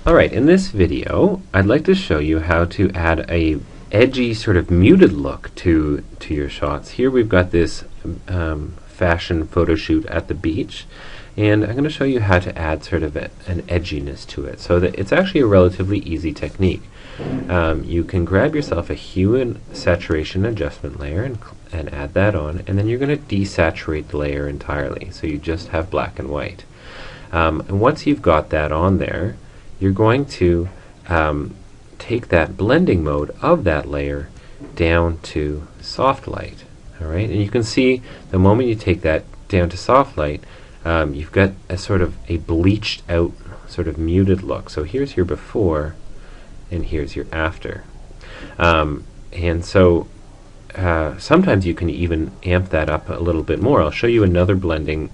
Alright, in this video I'd like to show you how to add a edgy sort of muted look to your shots. Here we've got this fashion photo shoot at the beach, and I'm going to show you how to add sort of an edginess to it, so that it's actually a relatively easy technique. You can grab yourself a hue and saturation adjustment layer and add that on, and then you're going to desaturate the layer entirely, so you just have black and white. And once you've got that on there, you're going to take that blending mode of that layer down to soft light. Alright, and you can see the moment you take that down to soft light, you've got a sort of a bleached out sort of muted look. So here's your before and here's your after. And so sometimes you can even amp that up a little bit more. I'll show you another blending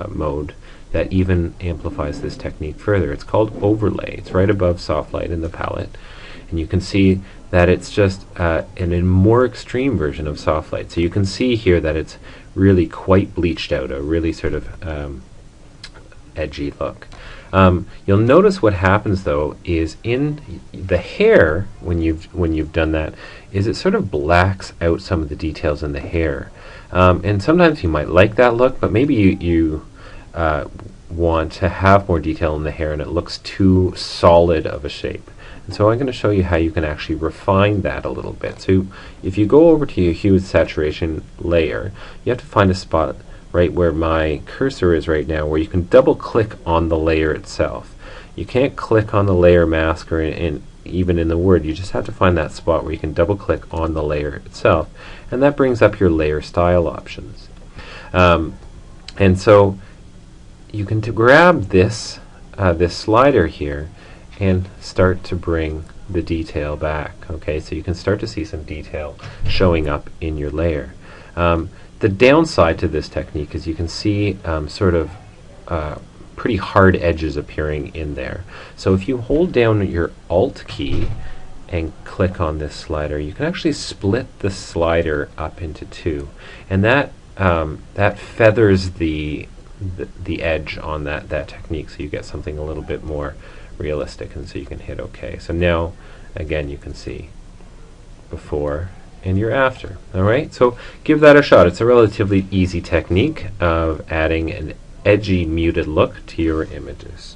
mode that even amplifies this technique further. It's called overlay. It's right above soft light in the palette, and you can see that it's just in a more extreme version of soft light. So you can see here that it's really quite bleached out, a really sort of edgy look. You'll notice what happens though is in the hair, when you've done that, is it sort of blacks out some of the details in the hair. And sometimes you might like that look, but maybe you want to have more detail in the hair and it looks too solid of a shape. And so I'm going to show you how you can actually refine that a little bit. So if you go over to your hue and saturation layer, you have to find a spot right where my cursor is right now, where you can double click on the layer itself. You can't click on the layer mask or even in the word. You just have to find that spot where you can double click on the layer itself, and that brings up your layer style options. And so you can grab this this slider here and start to bring the detail back. Okay, so you can start to see some detail showing up in your layer. The downside to this technique is you can see sort of pretty hard edges appearing in there. So if you hold down your Alt key and click on this slider, you can actually split the slider up into two, and that feathers the edge on that technique, so you get something a little bit more realistic, and so you can hit OK. So now again you can see before and your after. Alright, so give that a shot. It's a relatively easy technique of adding an edgy muted look to your images.